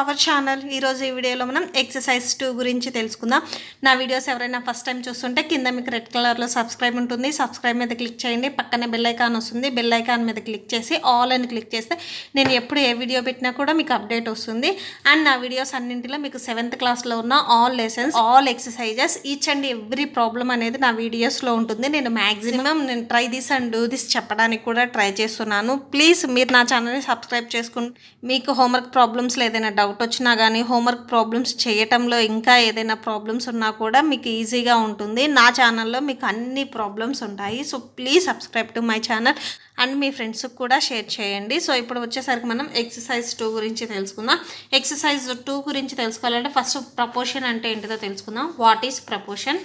Our channel. ఈరోజు ఈ వీడియోలో మనం ఎక్సర్సైజ్ 2 గురించి తెలుసుకుందాం. నా వీడియోస్ ఎవరైనా ఫస్ట్ టైం చూస్తుంటే కింద మీకు రెడ్ కలర్లో సబ్స్క్రైబ్ ఉంటుంది. సబ్స్క్రైబ్ మీద క్లిక్ చేయండి. పక్కనే బెల్ ఐకాన్ వస్తుంది. బెల్ ఐకాన్ మీద క్లిక్ చేసి ఆల్ అని క్లిక్ చేస్తే నేను ఎప్పుడు ఏ వీడియో పెట్టినా కూడా మీకు అప్డేట్ వస్తుంది. అండ్ నా వీడియోస్ అన్నింటిలో మీకు 7th క్లాస్లో ఉన్న all lessons, all exercises, each and every problem అనేది నా వీడియోస్లో ఉంటుంది. నేను maximum try this and do this చెప్పడానికి కూడా ట్రై చేస్తున్నాను. ప్లీజ్ మీరు నా ఛానల్ని సబ్స్క్రైబ్ చేసుకుంటే మీకు హోంవర్క్ ప్రాబ్లమ్స్లో ఏదైనా డౌట్ వచ్చినా కానీ, హోంవర్క్ ప్రాబ్లమ్స్ చేయటంలో ఇంకా ఏదైనా ప్రాబ్లమ్స్ ఉన్నా కూడా మీకు ఈజీగా ఉంటుంది. నా ఛానల్లో మీకు అన్ని ప్రాబ్లమ్స్ ఉంటాయి. So please subscribe to my channel and మీ ఫ్రెండ్స్కి కూడా షేర్ చేయండి. సో ఇప్పుడు వచ్చేసరికి మనం ఎక్సర్సైజ్ 2 గురించి తెలుసుకుందాం. ఎక్సర్సైజ్ 2 గురించి తెలుసుకోవాలంటే ఫస్ట్ ప్రపోర్షన్ అంటే ఏంటిదో తెలుసుకుందాం. What is proportion?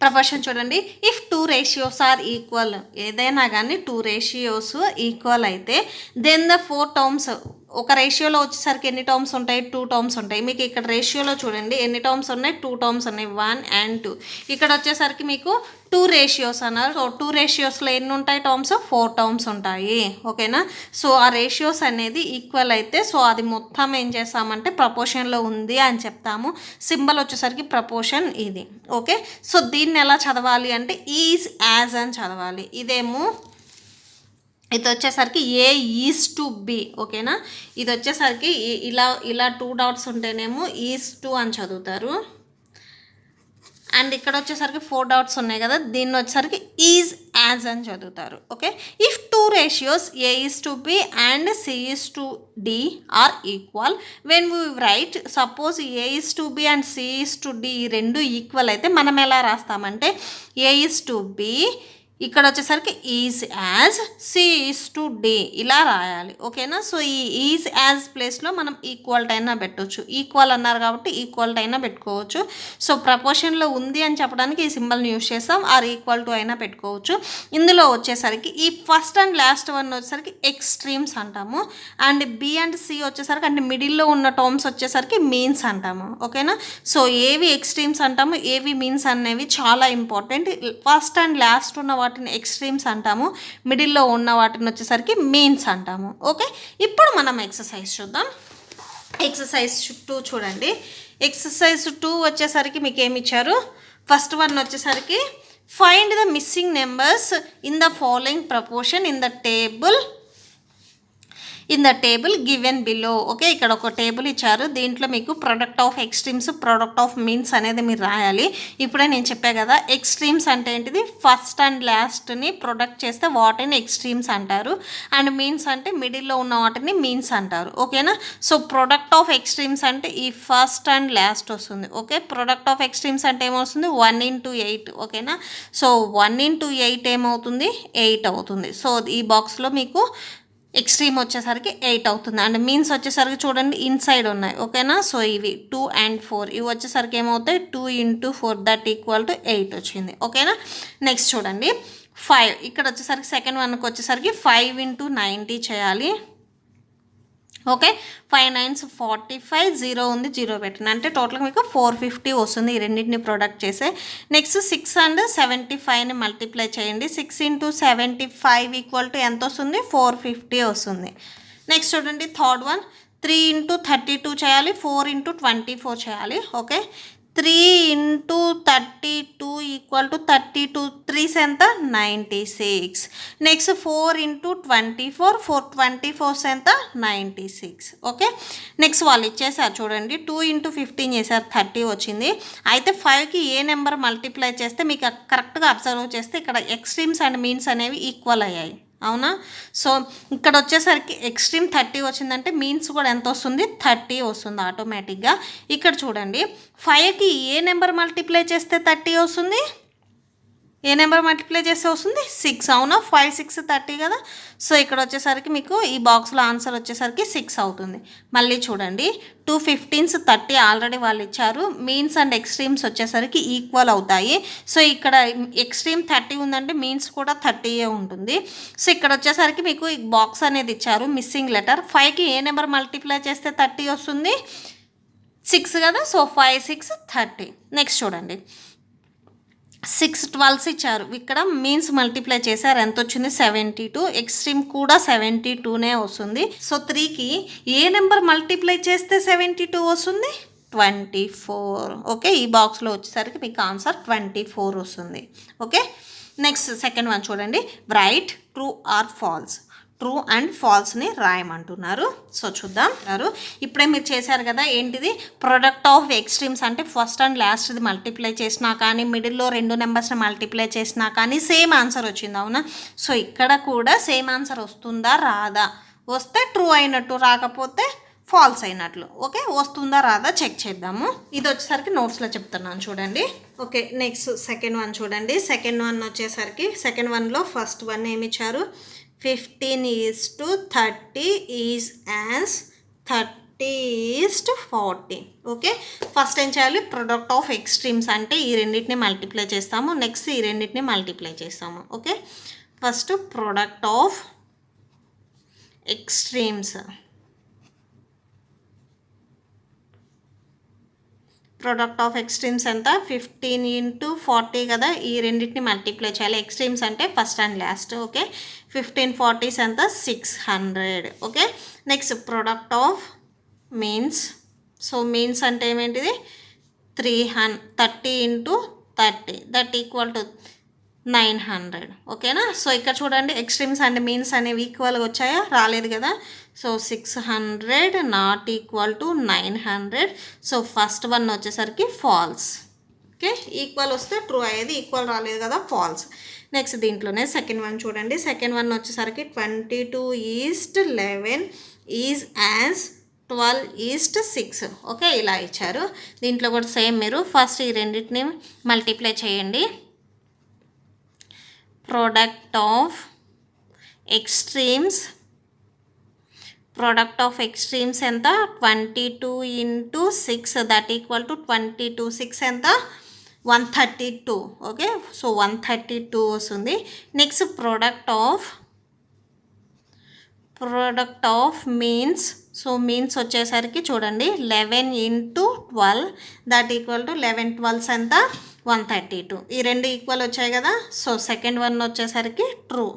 ప్రపోర్షన్ చూడండి. ఇఫ్ 2 ratios ఆర్ ఈక్వల్, ఏదైనా కానీ 2 ratios ఈక్వల్ అయితే దెన్ ద 4 terms, ఒక రేషియోలో వచ్చేసరికి ఎన్ని టర్మ్స్ ఉంటాయి? 2 terms ఉంటాయి. మీకు ఇక్కడ రేషియోలో చూడండి ఎన్ని టర్మ్స్ ఉన్నాయి? 2 terms ఉన్నాయి, 1 and 2. ఇక్కడ వచ్చేసరికి మీకు 2 ratios అన్నారు. సో 2 ratiosలో ఎన్ని ఉంటాయి టర్మ్స్? 4 terms ఉంటాయి. ఓకేనా? సో ఆ రేషియోస్ అనేది ఈక్వల్ అయితే సో అది మొత్తం ఏం చేస్తామంటే ప్రపోర్షన్లో ఉంది అని చెప్తాము. సింబల్ వచ్చేసరికి ప్రపోర్షన్ ఇది. ఓకే, సో దీన్ని ఎలా చదవాలి అంటే ఈజ్ యాజ్ అని చదవాలి. ఇదేమో ఇది వచ్చేసరికి ఏ ఈజ్ టు బి. ఓకేనా? ఇది వచ్చేసరికి ఇలా 2 dots ఉంటేనేమో ఈజ్ టు అని చదువుతారు. అండ్ ఇక్కడ వచ్చేసరికి 4 dots ఉన్నాయి కదా, దీన్ని వచ్చేసరికి ఈజ్ యాజ్ అని చదువుతారు. Okay, if 2 ratios A is to B and C is to D are equal, when we write suppose A is to B and C is to D ఈ రెండు ఈక్వల్ అయితే మనం ఎలా రాస్తామంటే ఏ ఈజ్ టు బి, ఇక్కడ వచ్చేసరికి is as, C is to D ఇలా రాయాలి. ఓకేనా? సో ఈ ఈజ్ యాజ్ ప్లేస్లో మనం ఈక్వల్ అయినా పెట్టవచ్చు. ఈక్వల్ అన్నారు కాబట్టి ఈక్వల్ అయినా పెట్టుకోవచ్చు. సో ప్రపోర్షన్లో ఉంది అని చెప్పడానికి ఈ సింబల్ని యూజ్ చేస్తాం. ఆర్ ఈక్వల్ టు అయినా పెట్టుకోవచ్చు. ఇందులో వచ్చేసరికి ఈ ఫస్ట్ అండ్ లాస్ట్ వన్ వచ్చేసరికి ఎక్స్ట్రీమ్స్ అంటాము. అండ్ బి అండ్ సి వచ్చేసరికి అంటే మిడిల్లో ఉన్న టర్మ్స్ వచ్చేసరికి మీన్స్ అంటాము. ఓకేనా? సో ఏవి ఎక్స్ట్రీమ్స్ అంటాము, ఏవి మీన్స్ అనేవి చాలా ఇంపార్టెంట్. ఫస్ట్ అండ్ లాస్ట్ ఉన్న వాటిని ఎక్స్ట్రీమ్స్ అంటాము, మిడిల్లో ఉన్న వాటిని వచ్చేసరికి మీన్స్ అంటాము. ఓకే, ఇప్పుడు మనం ఎక్సర్సైజ్ చూద్దాం. ఎక్సర్సైజ్ 2 చూడండి. ఎక్సర్సైజ్ 2 వచ్చేసరికి మీకు ఏమి ఇచ్చారు? ఫస్ట్ వన్ వచ్చేసరికి find the missing numbers in the following proportion in the table given below. Okay, ఇక్కడ ఒక టేబుల్ ఇచ్చారు. దీంట్లో మీకు product of extremes, product of means అనేది మీరు రాయాలి. ఇప్పుడే నేను చెప్పా కదా, ఎక్స్ట్రీమ్స్ అంటే ఏంటిది? ఫస్ట్ అండ్ లాస్ట్ని ప్రొడక్ట్ చేస్తే వాటిని ఎక్స్ట్రీమ్స్ అంటారు. అండ్ మీన్స్ అంటే మిడిల్లో ఉన్న వాటిని మీన్స్ అంటారు. ఓకేనా? సో ప్రొడక్ట్ ఆఫ్ ఎక్స్ట్రీమ్స్ అంటే ఈ ఫస్ట్ అండ్ లాస్ట్ వస్తుంది. ఓకే, ప్రొడక్ట్ ఆఫ్ ఎక్స్ట్రీమ్స్ అంటే ఏమవుతుంది? 1 into 8. ఓకేనా? సో 1 into 8 ఏమవుతుంది? 8 అవుతుంది. సో ఈ బాక్స్లో మీకు ఎక్స్ట్రీమ్ వచ్చేసరికి 8 అవుతుంది. అండ్ మీన్స్ వచ్చేసరికి చూడండి ఇన్సైడ్ ఉన్నాయి. ఓకేనా? సో ఇవి 2 and 4 ఇవి వచ్చేసరికి ఏమవుతాయి? 2 into 4 దట్ ఈక్వల్ టు 8 వచ్చింది. ఓకేనా? నెక్స్ట్ చూడండి 5. ఇక్కడ వచ్చేసరికి సెకండ్ వన్కి వచ్చేసరికి 5 into 90 చేయాలి. ఓకే, 5 9s 45, 0 ఉంది, 0 పెట్టిన అంటే టోటల్గా మీకు 450 వస్తుంది ఈ రెండింటిని ప్రొడక్ట్ చేసే. నెక్స్ట్ 6 and 75ని మల్టిప్లై చేయండి. 6 into 75 ఈక్వల్ టు ఎంత వస్తుంది? 450 వస్తుంది. నెక్స్ట్ చూడండి థర్డ్ వన్ 3 into 32 చేయాలి, 4 into 24 చేయాలి. Okay, 3 into 32 equal to 32 3s ఎంత? 96. నెక్స్ట్ 4 into 24, 4 24s ఎంత? 96. ఓకే, నెక్స్ట్ వాళ్ళు ఇచ్చేసారు చూడండి 2 into 15 చేశారు, 30 వచ్చింది. అయితే 5కి ఏ నెంబర్ మల్టిప్లై చేస్తే మీకు కరెక్ట్గా అబ్జర్వ్ చేస్తే ఇక్కడ ఎక్స్ట్రీమ్స్ అండ్ మీన్స్ అనేవి ఈక్వల్ అయ్యాయి. అవునా? సో ఇక్కడ వచ్చేసరికి ఎక్స్ట్రీమ్ 30 వచ్చిందంటే మీన్స్ కూడా ఎంత వస్తుంది? 30 వస్తుంది ఆటోమేటిక్గా. ఇక్కడ చూడండి 5కి ఏ నెంబర్ మల్టిప్లై చేస్తే 30 వస్తుంది? ఏ నెంబర్ మల్టిప్లై చేస్తే వస్తుంది? 6. అవునా? 5 6 30 కదా. సో ఇక్కడ వచ్చేసరికి మీకు ఈ బాక్స్లో ఆన్సర్ వచ్చేసరికి 6 అవుతుంది. మళ్ళీ చూడండి 2 15s 30 ఆల్రెడీ వాళ్ళు ఇచ్చారు. మీన్స్ అండ్ ఎక్స్ట్రీమ్స్ వచ్చేసరికి ఈక్వల్ అవుతాయి. సో ఇక్కడ ఎక్స్ట్రీమ్ 30 ఉందంటే మీన్స్ కూడా 30 ఉంటుంది. సో ఇక్కడ వచ్చేసరికి మీకు ఈ బాక్స్ అనేది ఇచ్చారు మిస్సింగ్ లెటర్. 5కి ఏ నెంబర్ మల్టిప్లై చేస్తే 30 వస్తుంది? 6 కదా. సో 5 6 30. నెక్స్ట్ చూడండి 6 12s ఇచ్చారు. ఇక్కడ మీన్స్ మల్టిప్లై చేశారు, ఎంత వచ్చింది 72. ఎక్స్ట్రీమ్ కూడా 72నే వస్తుంది. సో 3కి ఏ నెంబర్ మల్టిప్లై చేస్తే 72 వస్తుంది? 24. ఓకే, ఈ బాక్స్లో వచ్చేసరికి మీకు ఆన్సర్ 24 వస్తుంది. ఓకే, నెక్స్ట్ సెకండ్ వన్ చూడండి. Right true or false. True and ఫాల్స్ని రాయమంటున్నారు. సో చూద్దాం. ఇప్పుడే మీరు చేశారు కదా, ఏంటిది ప్రొడక్ట్ ఆఫ్ ఎక్స్ట్రీమ్స్ అంటే ఫస్ట్ అండ్ లాస్ట్ది మల్టిప్లై చేసినా కానీ మిడిల్లో 2 నెంబర్స్ని మల్టిప్లై చేసినా కానీ సేమ్ ఆన్సర్ వచ్చింది, అవునా? సో ఇక్కడ కూడా సేమ్ ఆన్సర్ వస్తుందా రాదా? వస్తే ట్రూ అయినట్టు, రాకపోతే ఫాల్స్ అయినట్లు. ఓకే, వస్తుందా రాదా చెక్ చేద్దాము. ఇది వచ్చేసరికి నోట్స్లో చెప్తున్నాను చూడండి. ఓకే, నెక్స్ట్ సెకండ్ వన్ చూడండి. సెకండ్ వన్ వచ్చేసరికి సెకండ్ వన్లో ఫస్ట్ వన్ ఏమి ఇచ్చారు? 15:30 ఈజ్ యాజ్ 30:40. ఓకే, ఫస్ట్ ఏం చేయాలి? ప్రొడక్ట్ ఆఫ్ ఎక్స్ట్రీమ్స్ అంటే ఈ రెండింటిని మల్టిప్లై చేస్తాము, నెక్స్ట్ ఈ రెండింటిని మల్టిప్లై చేస్తాము. Okay, first product of extremes. Product of extremes ఎంత? 15 × 40 కదా, ఈ రెండింటిని మల్టిప్లై చేయాలి. ఎక్స్ట్రీమ్స్ అంటే first and last. Okay, 15 40s ఎంత? 600. Okay, next product of means. So means అంటే ఏమేంటిది? 30 × 30 దట్ ఈక్వల్ టు 900. ఓకేనా? సో ఇక్కడ చూడండి, ఎక్స్ట్రీమ్స్ అండ్ మీన్స్ అనేవి ఈక్వల్గా వచ్చాయా? రాలేదు కదా. So 600 not equal to 900. So first one వచ్చేసరికి ఫాల్స్. ఓకే, ఈక్వల్ వస్తే ట్రూ అయ్యేది, ఈక్వల్ రాలేదు కదా, ఫాల్స్. నెక్స్ట్ దీంట్లోనే సెకండ్ వన్ చూడండి. సెకండ్ వన్ వచ్చేసరికి 22:11 ఈజ్ యాజ్ 12:6. ఓకే, ఇలా ఇచ్చారు. దీంట్లో కూడా సేమ్, మీరు ఫస్ట్ ఈ రెండింటిని మల్టిప్లై చేయండి. Product of extremes. Product of extremes ఎంత? 22 × 6 దట్ ఈక్వల్ టు 22. 6 ఎంత? 132. ఓకే, సో 132 వస్తుంది. Next product of means. So means వచ్చేసరికి చూడండి, 11 × 12 దట్ ఈక్వల్ టు 11 12s ఎంత? 132. ఈ రెండు ఈక్వల్ వచ్చాయి కదా. సో సెకండ్ వన్ వచ్చేసరికి true.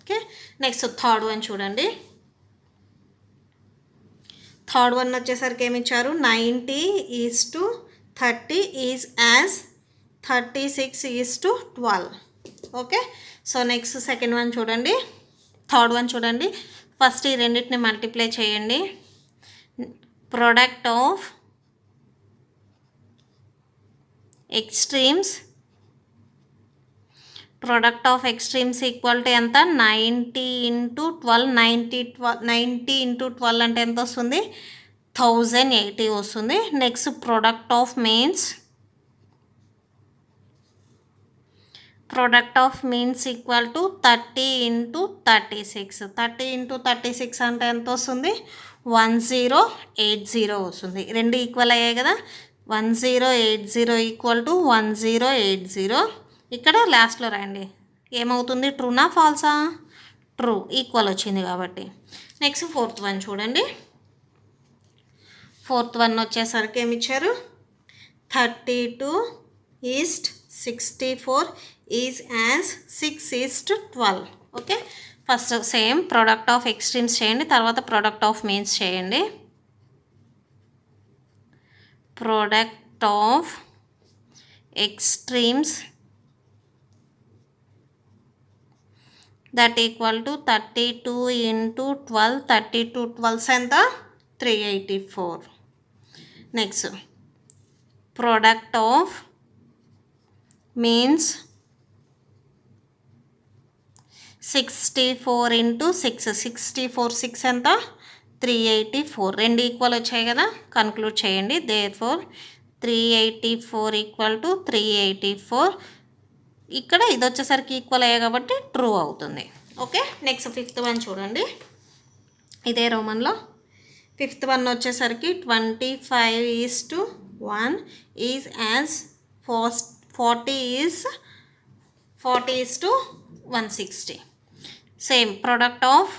Okay, next third one చూడండి. థర్డ్ వన్ వచ్చేసరికి ఏమి ఇచ్చారు? 90:30 is as 36:12. Okay, so next second one చూడండి. థర్డ్ వన్ చూడండి. ఫస్ట్ ఈ రెండింటిని మల్టిప్లై చేయండి. Product of extremes. Product of extremes equal to ఎంత? 90 × 12. 90 × 12 అంటే ఎంత వస్తుంది? 1080 వస్తుంది. Next product of means. Product of means equal to 30 × 36. 30 × 36 అంటే ఎంత వస్తుంది? 1080 వస్తుంది. రెండు ఈక్వల్ అయ్యాయి కదా. 1080 ఈక్వల్ టు 1080. ఇక్కడ లాస్ట్లో రాయండి, ఏమవుతుంది? ట్రూనా ఫాల్సా? ట్రూ, ఈక్వల్ వచ్చింది కాబట్టి. నెక్స్ట్ ఫోర్త్ వన్ చూడండి. ఫోర్త్ వన్ వచ్చేసరికి ఏమి ఇచ్చారు? 32:64 is as 6:12. Okay, first same product of extremes చేయండి, తర్వాత ప్రోడక్ట్ ఆఫ్ మీన్స్ చేయండి. Product of extremes that equal to 32 × 12. 32 12s ఎంత? 384. Next product of means 64 × 6. 64 6 ఎంత? 384. రెండు ఈక్వల్ వచ్చాయి కదా, కన్క్లూడ్ చేయండి. Therefore 384 equal to 384. ఇక్కడ ఇది వచ్చేసరికి ఈక్వల్ అయ్యాయి కాబట్టి ట్రూ అవుతుంది. ఓకే, నెక్స్ట్ ఫిఫ్త్ వన్ చూడండి. ఇదే రోమన్లో ఫిఫ్త్ వన్ వచ్చేసరికి 25:1 is as 40:160. Same product of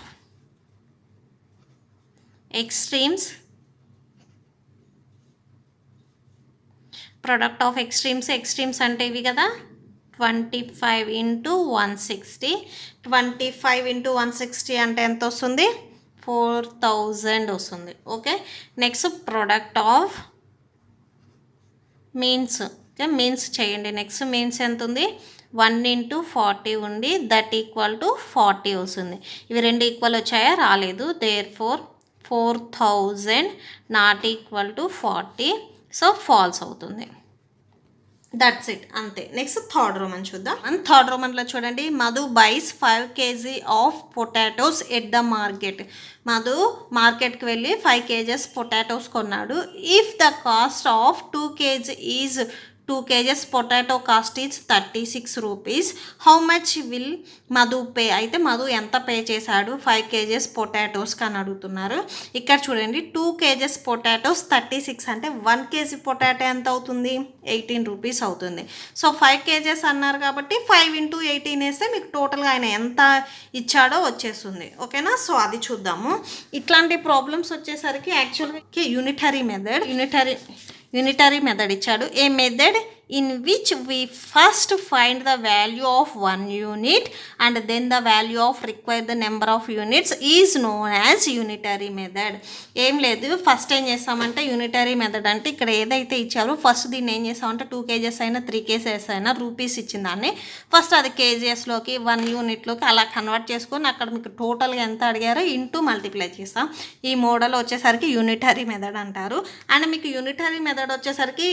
extremes. Product of extremes అంటే ఇవి కదా, 25 ఇంటూ 160. 25 ఇంటూ 160 అంటే ఎంత వస్తుంది, 4000 వస్తుంది. Okay, next product of means. Okay, means చేయండి. నెక్స్ట్ మీన్స్ ఎంత ఉంది, 1 ఇంటూ 40 ఉండి దట్ ఈక్వల్ టు 40 వస్తుంది. ఇవి రెండు ఈక్వల్ వచ్చాయా, రాలేదు. Therefore 4000 not equal to 40, so false అవుతుంది. దట్స్ ఇట్, అంతే. నెక్స్ట్ థర్డ్ రోమన్ చూద్దాం. థర్డ్ రోమన్లో చూడండి, Madhu buys 5 kg of potatoes at the market. Madhu మార్కెట్కి వెళ్ళి 5 kgs పొటాటోస్ కొన్నాడు. If the cost of 2 kg is 2 kgs potato cost is 36 rupees, how much will Madhu pay. అయితే మధు ఎంత పే చేశాడు 5 kgs పొటాటోస్కి అని అడుగుతున్నారు. ఇక్కడ చూడండి, 2 kgs పొటాటోస్ 36 అంటే 1 kg పొటాటో ఎంత అవుతుంది, 18 రూపీస్ అవుతుంది. సో 5 kgs అన్నారు కాబట్టి 5 ఇంటూ 18 వేస్తే మీకు టోటల్గా ఆయన ఎంత ఇచ్చాడో వచ్చేస్తుంది. ఓకేనా, సో అది చూద్దాము. ఇట్లాంటి ప్రాబ్లమ్స్ వచ్చేసరికి యాక్చువల్గా యూనిటరీ మెథడ్ ఇచ్చాడు. A method in which we first find the value of 1 unit and then the value of required the number of units is known as unitary method. ఏం లేదు, ఫస్ట్ ఏం చేస్తామంటే యూనిటరీ మెథడ్ అంటే ఇక్కడ ఏదైతే ఇచ్చారో first దీన్ని ఏం చేస్తామంటే 2 kgs అయినా 3 kgs అయినా రూపీస్ ఇచ్చిన దాన్ని ఫస్ట్ అది కేజీఎస్లోకి 1 యూనిట్లోకి అలా కన్వర్ట్ చేసుకొని అక్కడ మీకు టోటల్గా ఎంత అడిగారో ఇంటూ మల్టిప్లై చేస్తాం. ఈ మోడల్ వచ్చేసరికి యూనిటరీ మెథడ్ అంటారు. అండ్ మీకు యూనిటరీ మెథడ్ వచ్చేసరికి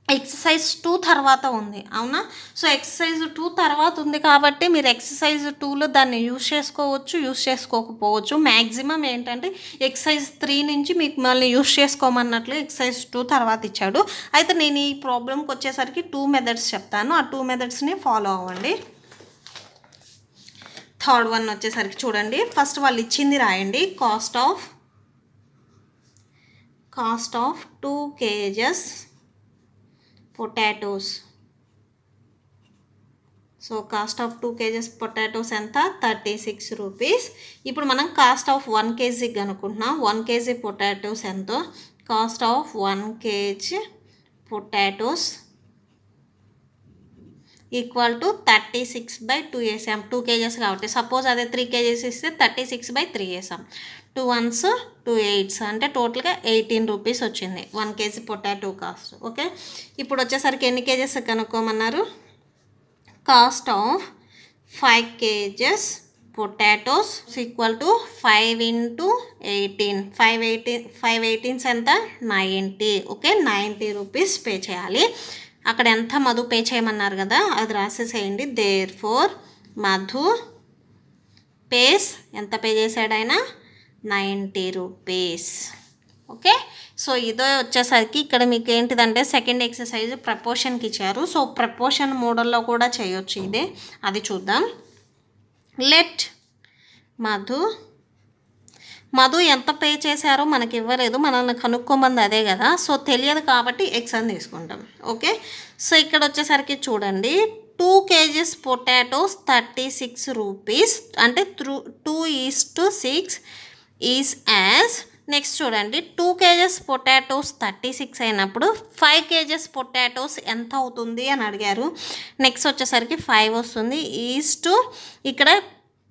ఎక్సర్సైజ్ 2 తర్వాత ఉంది, అవునా. సో ఎక్సర్సైజ్ 2 తర్వాత ఉంది కాబట్టి మీరు ఎక్సర్సైజ్ 2లో దాన్ని యూజ్ చేసుకోవచ్చు, యూజ్ చేసుకోకపోవచ్చు. మ్యాక్సిమం ఏంటంటే ఎక్సర్సైజ్ 3 నుంచి మీకు మళ్ళీ యూజ్ చేసుకోమన్నట్లు ఎక్సర్సైజ్ 2 తర్వాత ఇచ్చాడు. అయితే నేను ఈ ప్రాబ్లంకి వచ్చేసరికి 2 మెథడ్స్ చెప్తాను, ఆ 2 మెథడ్స్ని ఫాలో అవ్వండి. థర్డ్ వన్ వచ్చేసరికి చూడండి, ఫస్ట్ వాళ్ళు ఇచ్చింది రాయండి. Cost of 2 kgs potatoes. So cost of 2 kgs potatoes ఎంత, 36 రూపీస్. ఇప్పుడు మనం కాస్ట్ ఆఫ్ 1 kg కనుక్కుంటున్నాం. 1 kg పొటాటోస్ ఎంతో, cost of 1 kg potatoes equal to 36/2 వేసాం. 2 kgs కాబట్టి సపోజ్ అదే 3 kgs ఇస్తే 36/3 వేసాం. 2 1s 2 8s అంటే టోటల్గా 18 రూపీస్ వచ్చింది 1 kg పొటాటో కాస్ట్. ఓకే, ఇప్పుడు వచ్చేసరికి ఎన్ని కేజెస్ కనుక్కోమన్నారు. Cost of 5 kgs potatoes equal to 5 into 18. 5 18s ఎంత, 90. ఓకే, 90 రూపీస్ పే చేయాలి. అక్కడ ఎంత మధు పే చేయమన్నారు కదా, అది రాసేసేయండి. దేర్ఫోర్ మధు పేస్ ఎంత పే చేశాడు ఆయన, 90 రూపీస్. ఓకే, సో ఇదో వచ్చేసరికి ఇక్కడ మీకు ఏంటిదంటే సెకండ్ ఎక్సర్సైజ్ ప్రపోర్షన్కి ఇచ్చారు. సో ప్రపోర్షన్ మోడల్లో కూడా చేయొచ్చు ఇదే, అది చూద్దాం. లెట్ మధు ఎంత పే చేశారో మనకి ఇవ్వలేదు, మనల్ని కనుక్కోమంది అదే కదా. సో తెలియదు కాబట్టి ఎక్స్ అని తీసుకుంటాం. ఓకే, సో ఇక్కడ వచ్చేసరికి చూడండి, 2 kgs పొటాటోస్ 36 రూపీస్ అంటే 2:6 ఈజ్ యాజ్. నెక్స్ట్ చూడండి, 2 kgs పొటాటోస్ 36 అయినప్పుడు 5 kgs పొటాటోస్ ఎంత అవుతుంది అని అడిగారు. నెక్స్ట్ వచ్చేసరికి 5 వస్తుంది ఈజ్ ఇక్కడ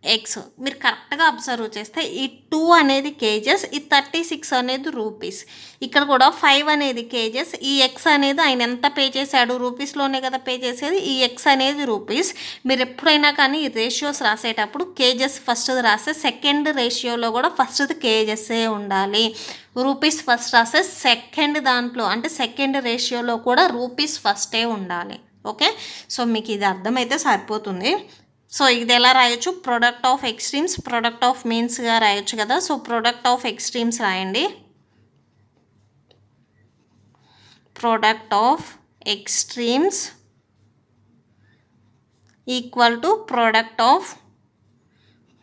ఎక్స్. మీరు కరెక్ట్గా అబ్జర్వ్ చేస్తే ఈ 2 అనేది కేజెస్, ఈ 36 అనేది రూపీస్. ఇక్కడ కూడా 5 అనేది కేజెస్, ఈ ఎక్స్ అనేది ఆయన ఎంత పే చేశాడు రూపీస్లోనే కదా పే చేసేది, ఈ ఎక్స్ అనేది రూపీస్. మీరు ఎప్పుడైనా కానీ ఈ రేషియోస్ రాసేటప్పుడు కేజెస్ ఫస్ట్ రాస్తే సెకండ్ రేషియోలో కూడా ఫస్ట్ కేజెస్సే ఉండాలి. రూపీస్ ఫస్ట్ రాస్తే సెకండ్ దాంట్లో అంటే సెకండ్ రేషియోలో కూడా రూపీస్ ఫస్టే ఉండాలి. ఓకే, సో మీకు ఇది అర్థమైతే సరిపోతుంది. సో ఇది ఎలా రాయొచ్చు, product of extremes product of మీన్స్గా రాయొచ్చు కదా. సో ప్రొడక్ట్ ఆఫ్ ఎక్స్ట్రీమ్స్ రాయండి. Product of extremes equal to product of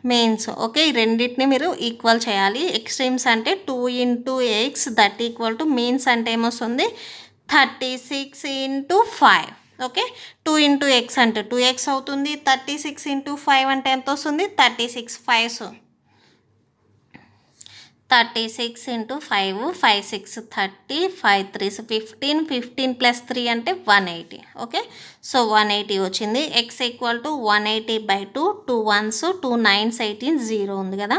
means. Okay, ఈ రెండింటిని మీరు ఈక్వల్ చేయాలి. ఎక్స్ట్రీమ్స్ అంటే 2 into x that equal to means అంటే ఏమొస్తుంది 36 ఇంటూ 5. ఓకే, 2 ఇంటూ ఎక్స్ అంటే 2x అవుతుంది. 36 ఇంటూ 5 అంటే ఎంత వస్తుంది 36 5s 36 ఇంటూ 5, 5 6 30, 5 3 15, 15 ప్లస్ 3 అంటే 180. ఓకే, సో 180 వచ్చింది. X equal to 180/2, 2 1s 2 9s 18, 0 ఉంది కదా,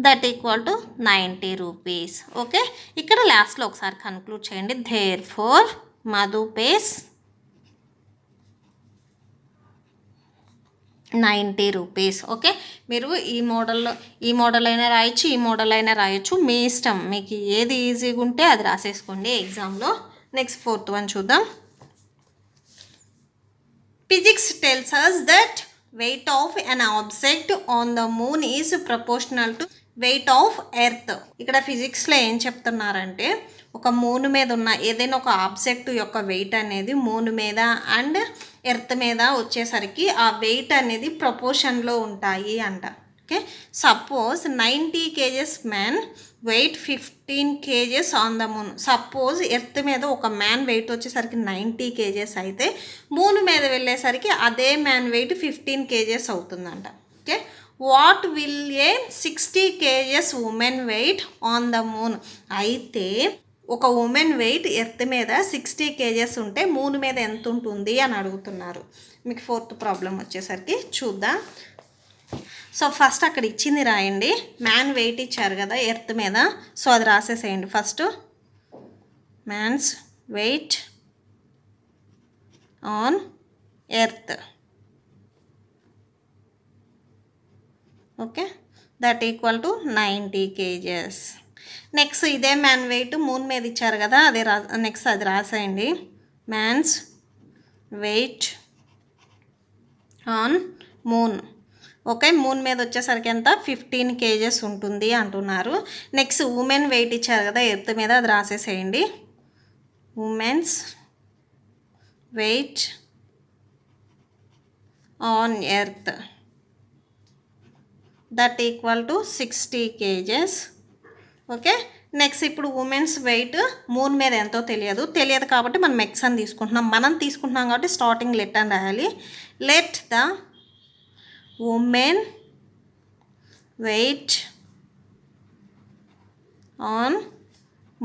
that equal to 90 rupees. Okay, ఇక్కడ లాస్ట్లో ఒకసారి కన్క్లూడ్ చేయండి. Therefore Madhu pays 90 rupees. Okay, మీరు ఈ మోడల్ అయినా రాయొచ్చు, ఈ మోడల్ అయినా రాయొచ్చు, మీ ఇష్టం, మీకు ఏది ఈజీగా ఉంటే అది రాసేసుకోండి ఎగ్జామ్లో. నెక్స్ట్ 4th వన్ చూద్దాం. Physics tells us that weight of an object on the moon is proportional to weight of earth. ఇక్కడ ఫిజిక్స్లో ఏం చెప్తున్నారంటే, ఒక మూన్ మీద ఉన్న ఏదైనా ఒక ఆబ్జెక్ట్ యొక్క వెయిట్ అనేది మూన్ మీద అండ్ ఎర్త్ మీద వచ్చేసరికి ఆ వెయిట్ అనేది ప్రపోర్షన్లో ఉంటాయి అంట. Okay, suppose 90 kgs man weight 15 kgs on the moon. Suppose earth మీద ఒక మ్యాన్ వెయిట్ వచ్చేసరికి 90 kgs అయితే మూన్ మీద వెళ్ళేసరికి అదే మ్యాన్ వెయిట్ 15 kgs అవుతుందంట. Okay, what will a 60 kgs women weight on the moon. అయితే ఒక ఉమెన్ వెయిట్ ఎర్త్ మీద 60 kgs ఉంటే మూన్ మీద ఎంత ఉంటుంది అని అడుగుతున్నారు. మీకు 4th ప్రాబ్లం వచ్చేసరికి చూద్దాం. సో ఫస్ట్ అక్కడ ఇచ్చింది రాయండి. మ్యాన్ వెయిట్ ఇచ్చారు కదా ఎర్త్ మీద, సో అది రాసేసేయండి. First man's weight on earth. Okay, that equal to 90 kgs. Next ఇదే మ్యాన్ వెయిట్ మూన్ మీద ఇచ్చారు కదా, అదే నెక్స్ట్ అది రాసేయండి. Man's weight on moon. Okay, moon మీద వచ్చేసరికి ఎంత 15 kgs ఉంటుంది అంటున్నారు. నెక్స్ట్ ఉమెన్ వెయిట్ ఇచ్చారు కదా ఎర్త్ మీద, అది రాసేసేయండి. Women's weight on earth that equal to 60 kgs. Okay, next ఇప్పుడు ఉమెన్స్ వెయిట్ మూన్ మీద ఎంతో తెలియదు కాబట్టి మనం ఎక్స్ అని తీసుకుంటున్నాం కాబట్టి స్టార్టింగ్ లెట్ అని రాయాలి. Let the women weight on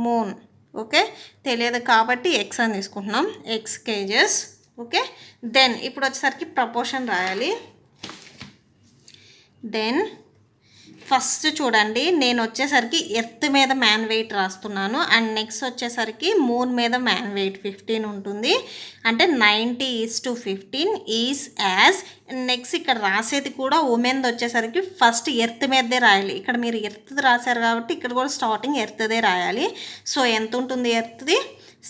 moon. Okay, తెలియదు కాబట్టి ఎక్స్ అని తీసుకుంటున్నాం, x kgs. ఓకే, దెన్ ఇప్పుడు వచ్చేసరికి ప్రపోర్షన్ రాయాలి. దెన్ ఫస్ట్ చూడండి, నేను వచ్చేసరికి ఎర్త్ మీద మ్యాన్ వెయిట్ రాస్తున్నాను అండ్ నెక్స్ట్ వచ్చేసరికి మూన్ మీద మ్యాన్ వెయిట్ 15 ఉంటుంది. అంటే 90:15 ఈజ్ యాజ్. నెక్స్ట్ ఇక్కడ రాసేది కూడా ఉమెన్ది వచ్చేసరికి ఫస్ట్ ఎర్త్ మీదే రాయాలి. ఇక్కడ మీరు ఎర్త్ రాశారు కాబట్టి ఇక్కడ కూడా స్టార్టింగ్ ఎర్త్దే రాయాలి. సో ఎంత ఉంటుంది ఎర్త్ది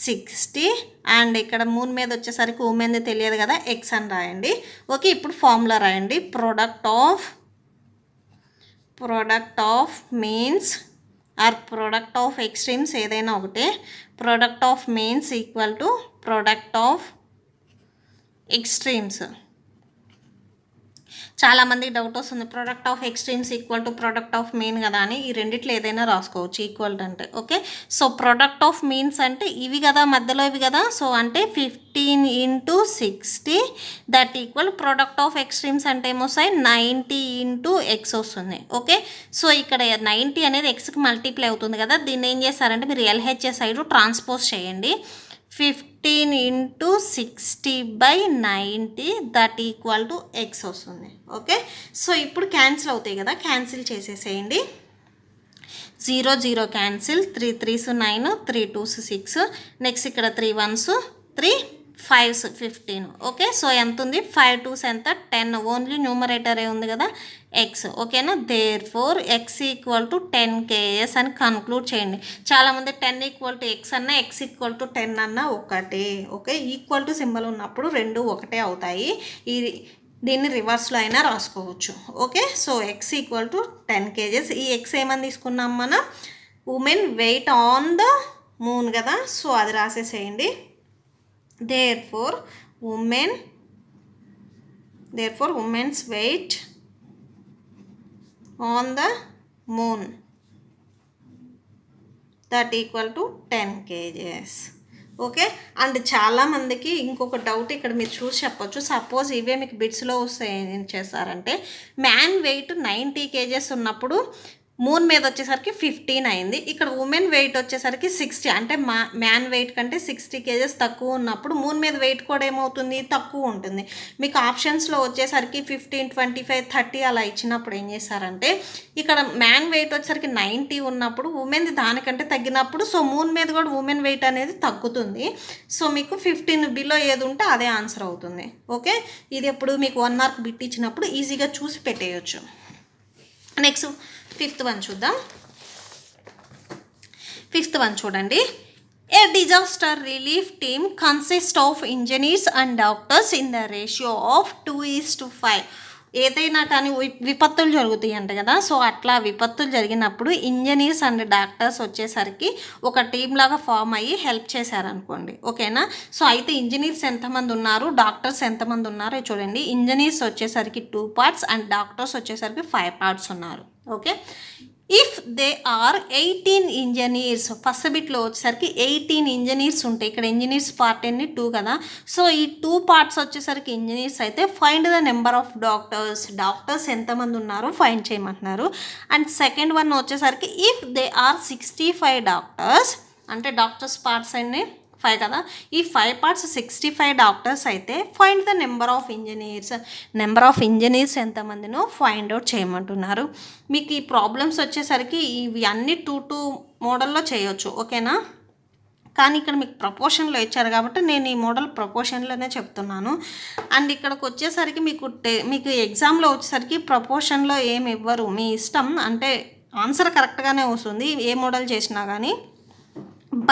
60 అండ్ ఇక్కడ మూన్ మీద వచ్చేసరికి ఉమెన్ది తెలియదు కదా, ఎక్స్ అని రాయండి. ఓకే, ఇప్పుడు ఫార్ములా రాయండి. Product of means or product of extremes ఏదైనా ఒకటే. Product of means equal to product of extremes. చాలామందికి డౌట్ వస్తుంది, product of extremes equal to product of mean కదా అని. ఈ రెండిట్లో ఏదైనా రాసుకోవచ్చు ఈక్వల్ అంటే. Okay, so product of means అంటే ఇవి కదా, మధ్యలో ఇవి కదా, సో అంటే 15 × 60 that equal. Product of extremes అంటే ఏమొస్తాయి 90 × x వస్తుంది. ఓకే, సో ఇక్కడ 90 అనేది ఎక్స్కి మల్టిప్లై అవుతుంది కదా, దీన్ని ఏం చేస్తారంటే మీరు LHS సైడ్ ట్రాన్స్పోజ్ చేయండి. 15 × 60/90 దట్ ఈక్వల్ టు ఎక్స్ వస్తుంది. ఓకే, సో ఇప్పుడు క్యాన్సిల్ అవుతాయి కదా, క్యాన్సిల్ చేసేసేయండి. 0 0 క్యాన్సిల్, 3 3s 9, 3 2s 6, నెక్స్ట్ ఇక్కడ 3 1s 3 5s 15. ఓకే, సో ఎంత ఉంది 5 2s ఎంత 10. ఓన్లీ న్యూమరేటరే ఉంది కదా ఎక్స్. ఓకేనా, therefore x equal to 10 kgs అని కన్క్లూడ్ చేయండి. చాలామంది 10 = x అన్నా x = 10 అన్నా ఒకటే. ఓకే, ఈక్వల్ టు సింబల్ ఉన్నప్పుడు రెండు ఒకటే అవుతాయి. దీన్ని రివర్స్లో అయినా రాసుకోవచ్చు. Okay, so x = 10 kgs. ఈ ఎక్స్ ఏమని తీసుకున్నాం మనం, women weight on the moon కదా, సో అది రాసేసేయండి. therefore women's weight on the moon that equal to 10 kgs. Okay, and చాలామందికి ఇంకొక డౌట్ ఇక్కడ మీరు చూసి చెప్పొచ్చు. సపోజ్ ఇవే మీకు బిట్స్లో వస్తాయి, ఏం చేస్తారంటే మ్యాన్ వెయిట్ 90 kgs ఉన్నప్పుడు మూన్ మీద వచ్చేసరికి 15 అయింది. ఇక్కడ ఉమెన్ వెయిట్ వచ్చేసరికి 60, అంటే మ్యాన్ వెయిట్ కంటే 60 kgs తక్కువ ఉన్నప్పుడు మూన్ మీద వెయిట్ కూడా ఏమవుతుంది, తక్కువ ఉంటుంది. మీకు ఆప్షన్స్లో వచ్చేసరికి 15, 25, 30 అలా ఇచ్చినప్పుడు ఏం చేశారంటే ఇక్కడ మ్యాన్ వెయిట్ వచ్చేసరికి 90 ఉన్నప్పుడు ఉమెన్ది దానికంటే తగ్గినప్పుడు సో మూన్ మీద కూడా ఉమెన్ వెయిట్ అనేది తగ్గుతుంది. సో మీకు 15 బిలో ఏది ఉంటే అదే ఆన్సర్ అవుతుంది. ఓకే, ఇది ఎప్పుడు మీకు 1 మార్క్ బిట్ ఇచ్చినప్పుడు ఈజీగా చూసి పెట్టేయచ్చు. నెక్స్ట్ 5th వన్ చూద్దాం. 5th వన్ చూడండి. A disaster relief team consist of engineers and doctors in the ratio of 2:5. ఏదైనా కానీ విపత్తులు జరుగుతాయి అంట కదా, సో అట్లా విపత్తులు జరిగినప్పుడు ఇంజనీర్స్ అండ్ డాక్టర్స్ వచ్చేసరికి ఒక టీం లాగా ఫామ్ అయ్యి హెల్ప్ చేశారనుకోండి. ఓకేనా, సో అయితే ఇంజనీర్స్ ఎంతమంది ఉన్నారు, డాక్టర్స్ ఎంతమంది ఉన్నారో చూడండి. ఇంజనీర్స్ వచ్చేసరికి 2 parts అండ్ డాక్టర్స్ వచ్చేసరికి 5 parts ఉన్నారు. Okay, if they are 18 engineers, first బిట్లో వచ్చేసరికి 18 ఇంజనీర్స్ ఉంటాయి. ఇక్కడ ఇంజనీర్స్ పార్ట్ ఎన్ని 2 కదా, సో ఈ 2 parts వచ్చేసరికి ఇంజనీర్స్ అయితే find the number of doctors, doctors ఎంతమంది ఉన్నారో ఫైండ్ చేయమంటున్నారు. అండ్ సెకండ్ వన్ వచ్చేసరికి ఇఫ్ దే ఆర్ 65 డాక్టర్స్, అంటే డాక్టర్స్ పార్ట్స్ అన్ని 5 కదా, ఈ 5 parts 65 డాక్టర్స్ అయితే find the number of engineers, number of engineers ఎంతమందినో ఫైండ్ అవుట్ చేయమంటున్నారు. మీకు ఈ ప్రాబ్లమ్స్ వచ్చేసరికి ఇవి అన్ని 2 మోడల్లో చేయొచ్చు. ఓకేనా, కానీ ఇక్కడ మీకు ప్రపోర్షన్లో ఇచ్చారు కాబట్టి నేను ఈ మోడల్ ప్రపోర్షన్లోనే చెప్తున్నాను. అండ్ ఇక్కడికి వచ్చేసరికి మీకు ఎగ్జామ్లో వచ్చేసరికి ప్రపోర్షన్లో ఏమి ఇవ్వరు, మీ ఇష్టం, అంటే ఆన్సర్ కరెక్ట్గానే వస్తుంది ఏ మోడల్ చేసినా కానీ.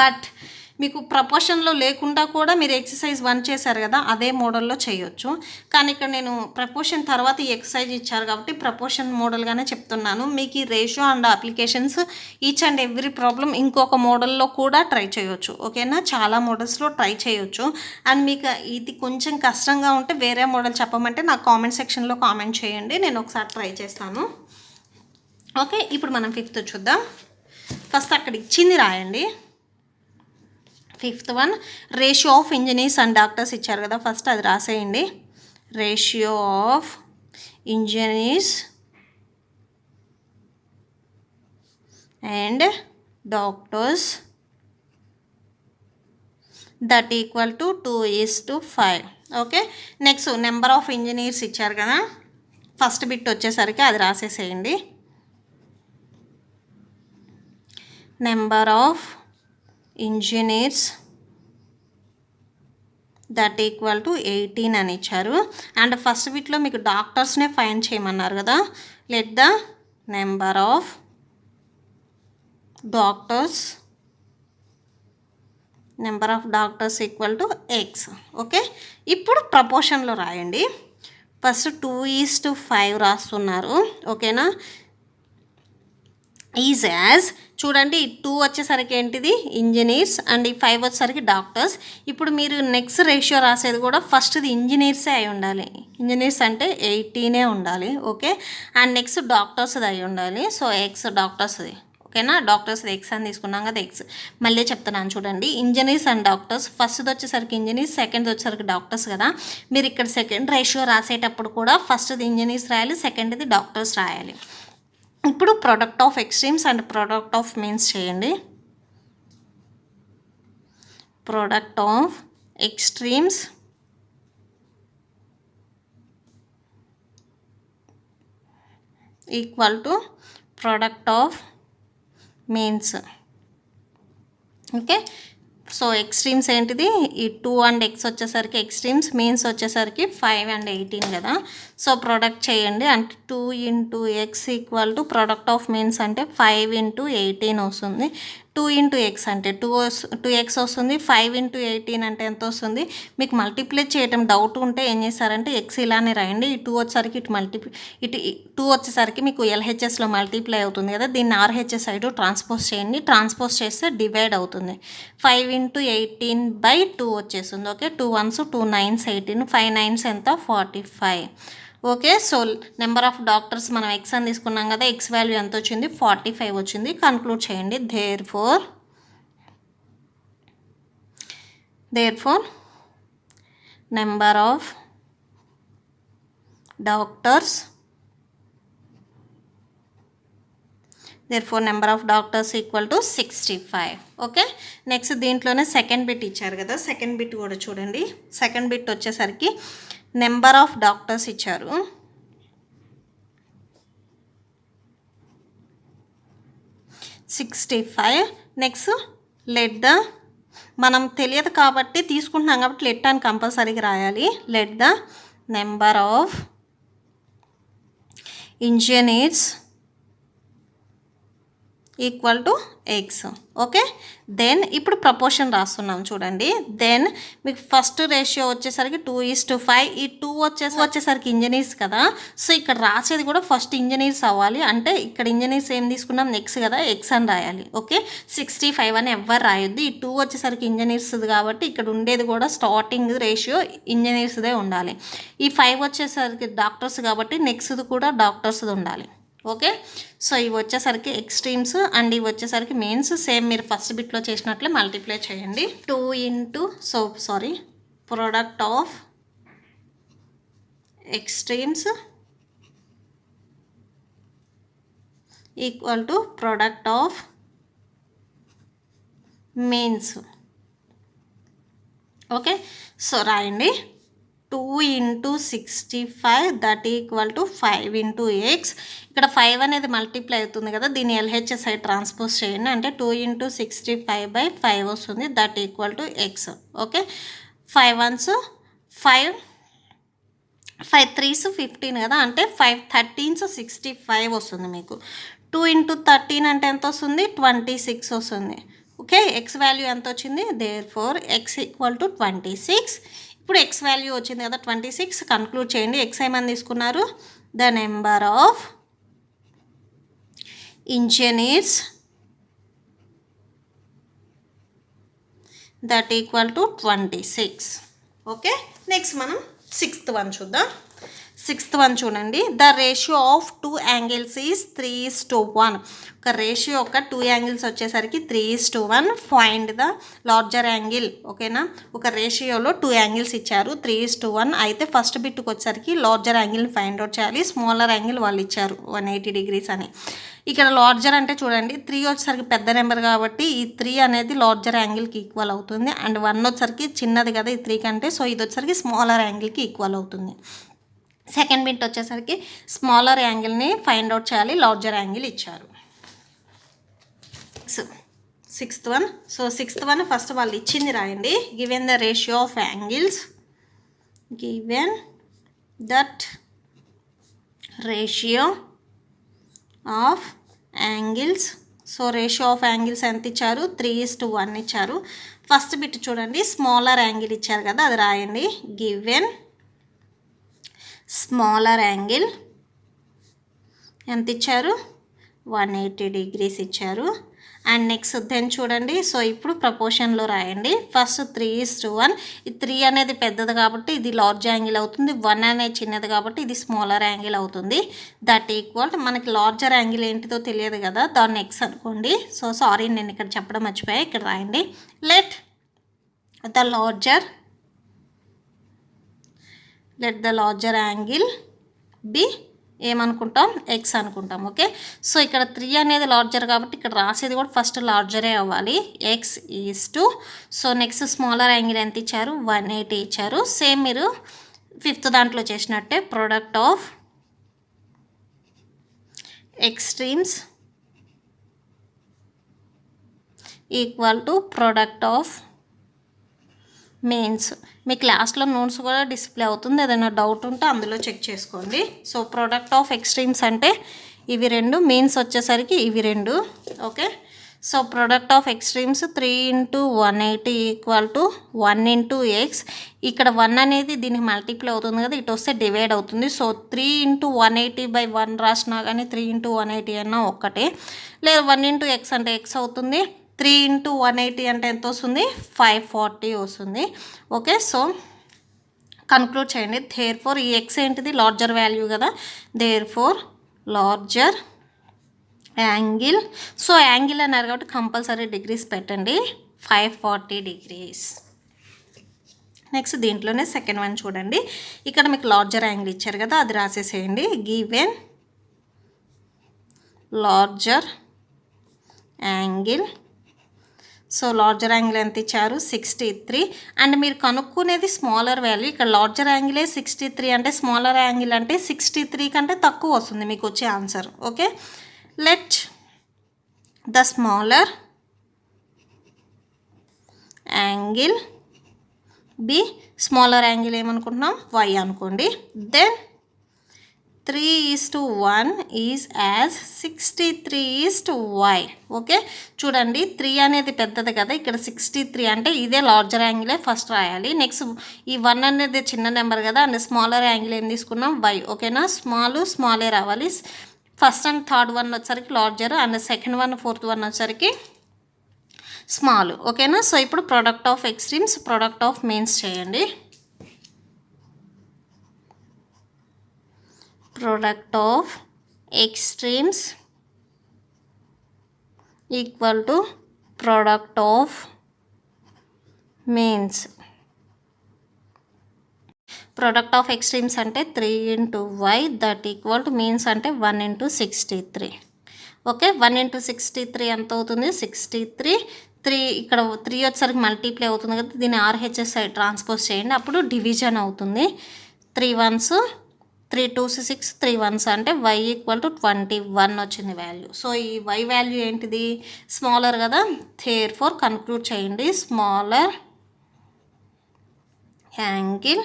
బట్ మీకు ప్రపోర్షన్లో లేకుండా కూడా మీరు ఎక్సర్సైజ్ 1 చేశారు కదా, అదే మోడల్లో చేయొచ్చు. కానీ ఇక్కడ నేను ప్రపోర్షన్ తర్వాత ఈ ఎక్సర్సైజ్ ఇచ్చారు కాబట్టి ప్రపోర్షన్ మోడల్గానే చెప్తున్నాను. మీకు ఈ ratio and applications each and every problem ఇంకొక మోడల్లో కూడా ట్రై చేయొచ్చు. ఓకేనా, చాలా మోడల్స్లో ట్రై చేయొచ్చు. అండ్ మీకు ఇది కొంచెం కష్టంగా ఉంటే వేరే మోడల్ చెప్పమంటే నాకు కామెంట్ సెక్షన్లో కామెంట్ చేయండి, నేను ఒకసారి ట్రై చేస్తాను. ఓకే, ఇప్పుడు మనం 5th చూద్దాం. ఫస్ట్ అక్కడ ఇచ్చింది రాయండి. 5th one ratio of engineers and doctors ఇచ్చారు కదా, ఫస్ట్ అది రాసేయండి. Ratio of engineers and doctors that equal to 2:5. Okay, next number of engineers ఇచ్చారు కదా, ఫస్ట్ బిట్ వచ్చేసరికి అది రాసేసేయండి. Number of engineers that equal to 18 అని ఇచ్చారు. అండ్ ఫస్ట్ బిట్లో మీకు డాక్టర్స్నే ఫైండ్ చేయమన్నారు కదా, let the number of doctors equal to X. Okay, ఇప్పుడు ప్రపోర్షన్లో రాయండి. ఫస్ట్ 2:5 రాస్తున్నారు. ఓకేనా, ఈజ్ యాజ్ చూడండి, 2 వచ్చేసరికి ఏంటిది ఇంజనీర్స్ అండ్ ఈ 5 వచ్చేసరికి డాక్టర్స్. ఇప్పుడు మీరు నెక్స్ట్ రేషియో రాసేది కూడా ఫస్ట్ది ఇంజనీర్సే అయి ఉండాలి, ఇంజనీర్స్ అంటే 18 ఉండాలి. ఓకే, అండ్ నెక్స్ట్ డాక్టర్స్ది అయి ఉండాలి. సో ఎక్స్ డాక్టర్స్ది. ఓకేనా, డాక్టర్స్ది ఎక్స్ అని తీసుకున్నాం కదా, ఎక్స్. మళ్ళీ చెప్తున్నాను చూడండి, ఇంజనీర్స్ అండ్ డాక్టర్స్, ఫస్ట్ది వచ్చేసరికి ఇంజనీర్స్, సెకండ్ది వచ్చేసరికి డాక్టర్స్ కదా. మీరు ఇక్కడ సెకండ్ రేషియో రాసేటప్పుడు కూడా ఫస్ట్ది ఇంజనీర్స్ రాయాలి, సెకండ్ది డాక్టర్స్ రాయాలి. ఇప్పుడు product of extremes and product of means చేయండి. Product of extremes equal to product of means. Okay, so extremes ఏంటిది, ఈ 2 and X వచ్చేసరికి ఎక్స్ట్రీమ్స్, మీన్స్ వచ్చేసరికి 5 and 18 కదా. సో ప్రోడక్ట్ చేయండి, అంటే 2 into X equal to product of means అంటే 5 into 18 వస్తుంది. 2 into X అంటే 2X వస్తుంది. 5 into 18 అంటే ఎంత వస్తుంది. మీకు మల్టిప్లై చేయటం డౌట్ ఉంటే ఏం చేస్తారంటే X ఇలానే రాయండి. ఈ 2 వచ్చేసరికి ఇటు 2 వచ్చేసరికి మీకు LHSలో మల్టిప్లై అవుతుంది కదా, దీన్ని RHS సైడ్ ట్రాన్స్పోజ్ చేయండి. ట్రాన్స్పోజ్ చేస్తే డివైడ్ అవుతుంది. 5 into 18/2 వచ్చేస్తుంది. ఓకే, 2 1s 2 9s 18, 5 9s ఎంత 45. Okay, so number of doctors మనం X అని తీసుకున్నాం కదా, X వాల్యూ ఎంత వచ్చింది 45 వచ్చింది. కన్క్లూడ్ చేయండి. Therefore number of doctors therefore number of doctors equal to 65. Okay, next దీంట్లోనే సెకండ్ బిట్ ఇచ్చారు కదా, సెకండ్ బిట్ కూడా చూడండి. సెకండ్ బిట్ వచ్చేసరికి నెంబర్ ఆఫ్ డాక్టర్స్ ఇచ్చారు. నెక్స్ట్ లెట్ ద, మనం తెలియదు కాబట్టి తీసుకుంటున్నాం కాబట్టి లెట్ అని కంపల్సరీగా రాయాలి. Let the number of engineers equal to x. Okay, then ఇప్పుడు ప్రపోర్షన్ రాస్తున్నాం చూడండి. దెన్ మీకు ఫస్ట్ రేషియో వచ్చేసరికి 2:5. ఈ 2 వచ్చేసరికి ఇంజనీర్స్ కదా, సో ఇక్కడ రాసేది కూడా ఫస్ట్ ఇంజనీర్స్ అవ్వాలి. అంటే ఇక్కడ ఇంజనీర్స్ ఏం తీసుకున్నాం, ఎక్స్ కదా, ఎక్స్ అని రాయాలి. ఓకే, 65 అని ఎవ్వరు రాయొద్దు. ఈ 2 వచ్చేసరికి ఇంజనీర్స్ది కాబట్టి ఇక్కడ ఉండేది కూడా స్టార్టింగ్ రేషియో ఇంజనీర్స్దే ఉండాలి. ఈ 5 వచ్చేసరికి డాక్టర్స్ కాబట్టి నెక్స్ట్ది కూడా డాక్టర్స్ది ఉండాలి. ఓకే, సో ఇవి వచ్చేసరికి ఎక్స్ట్రీమ్స్ అండ్ ఇవి వచ్చేసరికి మెయిన్స్. సేమ్ మీరు ఫస్ట్ బిట్లో చేసినట్లే మల్టిప్లై చేయండి. 2 into product of extremes equal to product of means. Okay, so రాయండి 2 into 65 that equal to 5 into X. ఇక్కడ 5 అనేది మల్టిప్లై అవుతుంది కదా, దీన్ని ఎల్హెచ్ఎస్ సైడ్ ట్రాన్స్పోజ్ చేయండి. అంటే 2 ఇంటూ 65/5 వస్తుంది, that equal to x. Okay, 5 1s 5, 5 3s 15 కదా, అంటే 5 13s 65 వస్తుంది మీకు. 2 ఇంటూ 13 అంటే ఎంత వస్తుంది, 26 వస్తుంది. ఓకే, ఎక్స్ వాల్యూ ఎంత వచ్చింది, దేర్ఫోర్ ఎక్స్ ఈక్వల్ టు 26. ఇప్పుడు ఎక్స్ వాల్యూ వచ్చింది కదా 26, కన్క్లూడ్ చేయండి. ఎక్స్ ఏమని తీసుకున్నారు, the number of engineers that equal to 26. Okay, next మనం 6th వన్ చూద్దాం. 6th వన్ చూడండి. The ratio of 2 angles is 3:1. ఒక రేషియో ఒక 2 యాంగిల్స్ వచ్చేసరికి 3:1. Find the larger angle. ఓకేనా, ఒక రేషియోలో 2 యాంగిల్స్ ఇచ్చారు 3:1. అయితే ఫస్ట్ బిట్కి వచ్చేసరికి లార్జర్ యాంగిల్ని ఫైండ్ అవుట్ చేయాలి. స్మాలర్ యాంగిల్ వాళ్ళు ఇచ్చారు 180 degrees అని. ఇక్కడ లార్జర్ అంటే చూడండి 3 వచ్చేసరికి పెద్ద నెంబర్ కాబట్టి ఈ 3 అనేది లార్జర్ యాంగిల్కి ఈక్వల్ అవుతుంది. అండ్ 1 వచ్చేసరికి చిన్నది కదా ఈ 3 కంటే, సో ఇది వచ్చేసరికి స్మాలర్ యాంగిల్కి ఈక్వల్ అవుతుంది. సెకండ్ బిట్ వచ్చేసరికి స్మాలర్ యాంగిల్ని ఫైండ్ అవుట్ చేయాలి, లార్జర్ యాంగిల్ ఇచ్చారు. 6th one. So 6th one first వాళ్ళు ఇచ్చింది రాయండి. Given the ratio of angles, given that ratio of angles. So ratio of angles ఎంత ఇచ్చారు, 3:1 ఇచ్చారు. ఫస్ట్ బిట్ చూడండి, స్మాలర్ యాంగిల్ ఇచ్చారు కదా, అది రాయండి. గివెన్ స్మాలర్ యాంగిల్ ఎంత ఇచ్చారు, 180 degrees ఇచ్చారు. అండ్ నెక్స్ట్ దెన్ చూడండి, సో ఇప్పుడు ప్రపోర్షన్లో రాయండి. ఫస్ట్ 3:1. ఈ 3 అనేది పెద్దది కాబట్టి ఇది లార్జ్ యాంగిల్ అవుతుంది, 1 అనేది చిన్నది కాబట్టి ఇది స్మాలర్ యాంగిల్ అవుతుంది. దట్ ఈక్వల్ మనకి లార్జర్ యాంగిల్ ఏంటిదో తెలియదు కదా, దాన్ని ఎక్స్ అనుకోండి. సో సారీ నేను ఇక్కడ చెప్పడం మర్చిపోయా, ఇక్కడ రాయండి. Let the larger angle B ఏమనుకుంటాం, ఎక్స్ అనుకుంటాం. ఓకే, సో ఇక్కడ 3 అనేది లార్జర్ కాబట్టి ఇక్కడ రాసేది కూడా ఫస్ట్ లార్జరే అవ్వాలి, x is two. So next smaller angle ఎంత ఇచ్చారు, 180 ఇచ్చారు. సేమ్ మీరు 5th దాంట్లో చేసినట్టే product of extremes equal to product of means. మీ క్లాస్లో నోట్స్ కూడా డిస్ప్లే అవుతుంది, ఏదైనా డౌట్ ఉంటే అందులో చెక్ చేసుకోండి. సో ప్రోడక్ట్ ఆఫ్ ఎక్స్ట్రీమ్స్ అంటే ఇవి 2, మీన్స్ వచ్చేసరికి ఇవి 2. Okay, so product of extremes 3 × 180 equal to 1 × x. ఇక్కడ 1 అనేది దీనికి మల్టిప్లై అవుతుంది కదా, ఇటు వస్తే డివైడ్ అవుతుంది. సో 3 × 180/1 రాసినా కానీ 3 × 180 అన్నా ఒక్కటే, లేదా 1 × x అంటే x అవుతుంది. 3 × 180 అంటే ఎంత వస్తుంది, 540 వస్తుంది. ఓకే, సో కన్క్లూడ్ చేయండి. దేర్ఫోర్ ఈ ఎక్స్ ఏంటిది, లార్జర్ వాల్యూ కదా, therefore larger angle. So angle అన్నారు కాబట్టి కంపల్సరీ డిగ్రీస్ పెట్టండి, 540 degrees. నెక్స్ట్ దీంట్లోనే సెకండ్ వన్ చూడండి. ఇక్కడ మీకు లార్జర్ యాంగిల్ ఇచ్చారు కదా, అది రాసేసేయండి. Given larger angle. So larger angle ఎంత ఇచ్చారు 63 అండ్ మీరు కనుక్కునేది స్మాలర్ వాల్యూ. ఇక్కడ లార్జర్ యాంగిలే 63 అంటే స్మాలర్ యాంగిల్ అంటే 63 కంటే తక్కువ వస్తుంది మీకు వచ్చే answer. Okay, let the smaller angle be, smaller angle ఏమనుకుంటున్నాం y అనుకోండి. Then 3:1 is as 63:y. Okay, చూడండి 3 అనేది పెద్దది కదా, ఇక్కడ 63 అంటే ఇదే లార్జర్ యాంగిలే ఫస్ట్ రాయాలి. నెక్స్ట్ ఈ 1 అనేది చిన్న నెంబర్ కదా, అండ్ స్మాలర్ యాంగిల్ ఏం తీసుకున్నాం y. ఓకేనా, స్మాలే రావాలి. ఫస్ట్ అండ్ థర్డ్ వన్ వచ్చేసరికి larger and second one fourth one వచ్చేసరికి స్మాల్. ఓకేనా, సో ఇప్పుడు product of extremes product of means చేయండి. Product of extremes equal to product of means. Product of extremes అంటే 3 into y that equal to means అంటే 1 into 63. Okay, 1 into 63 ఎంత అవుతుంది 63. 3 ఇక్కడ 3 వచ్చేసరికి మల్టీప్లై అవుతుంది కదా, దీన్ని RHS సైడ్ ట్రాన్స్పోజ్ చేయండి, అప్పుడు డివిజన్ అవుతుంది. 3 1s 3 2s 6 3 1s అంటే y ఈక్వల్ టు 21 వచ్చింది వాల్యూ. సో ఈ y వాల్యూ ఏంటిది స్మాలర్ కదా, థేర్ఫోర్ కన్క్లూడ్ చేయండి smaller angle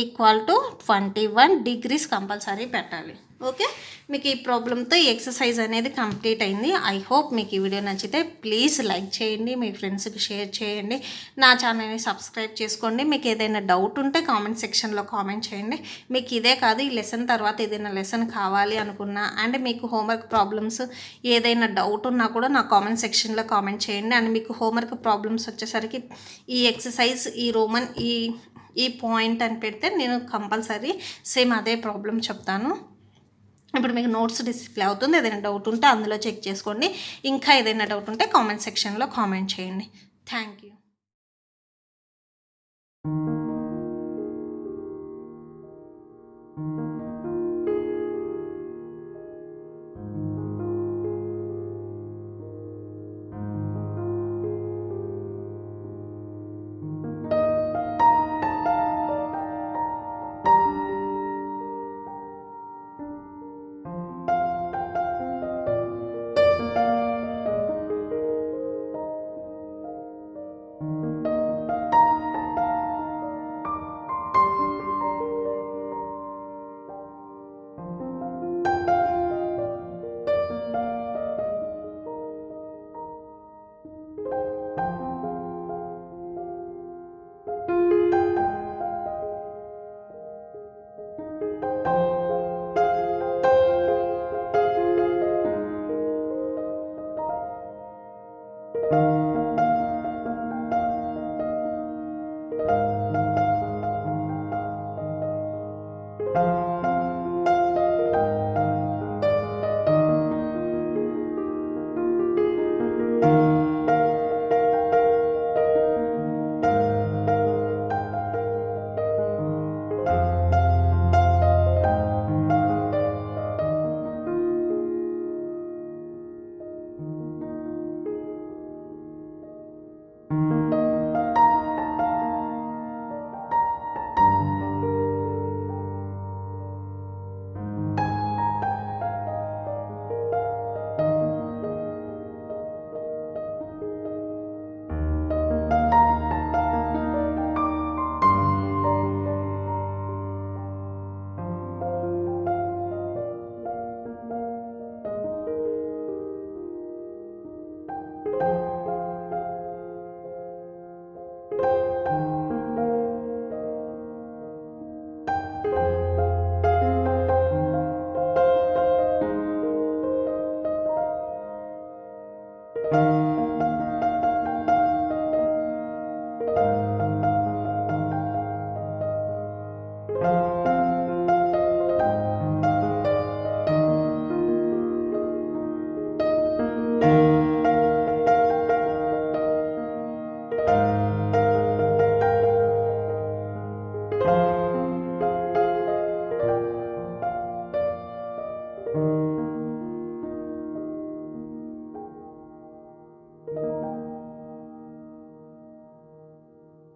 equal to 21 degrees compulsory పెట్టాలి. ఓకే, మీకు ఈ ప్రాబ్లంతో ఈ ఎక్సర్సైజ్ అనేది కంప్లీట్ అయింది. ఐ హోప్ మీకు ఈ వీడియో నచ్చితే ప్లీజ్ లైక్ చేయండి, మీ ఫ్రెండ్స్కి షేర్ చేయండి, నా ఛానల్ని సబ్స్క్రైబ్ చేసుకోండి. మీకు ఏదైనా డౌట్ ఉంటే కామెంట్ సెక్షన్లో కామెంట్ చేయండి. మీకు ఇదే కాదు, ఈ లెసన్ తర్వాత ఏదైనా లెసన్ కావాలి అనుకున్నా అండ్ మీకు హోంవర్క్ ప్రాబ్లమ్స్ ఏదైనా డౌట్ ఉన్నా కూడా నా కామెంట్ సెక్షన్లో కామెంట్ చేయండి. అండ్ మీకు హోంవర్క్ ప్రాబ్లమ్స్ వచ్చేసరికి ఈ ఎక్సర్సైజ్ ఈ రోమన్ ఈ పాయింట్ అని పెడితే నేను కంపల్సరీ సేమ్ అదే ప్రాబ్లం చెప్తాను. ఇప్పుడు మీకు నోట్స్ డిస్ప్లే అవుతుంది, ఏదైనా డౌట్ ఉంటే అందులో చెక్ చేసుకోండి. ఇంకా ఏదైనా డౌట్ ఉంటే కామెంట్ సెక్షన్లో కామెంట్ చేయండి. Thank you.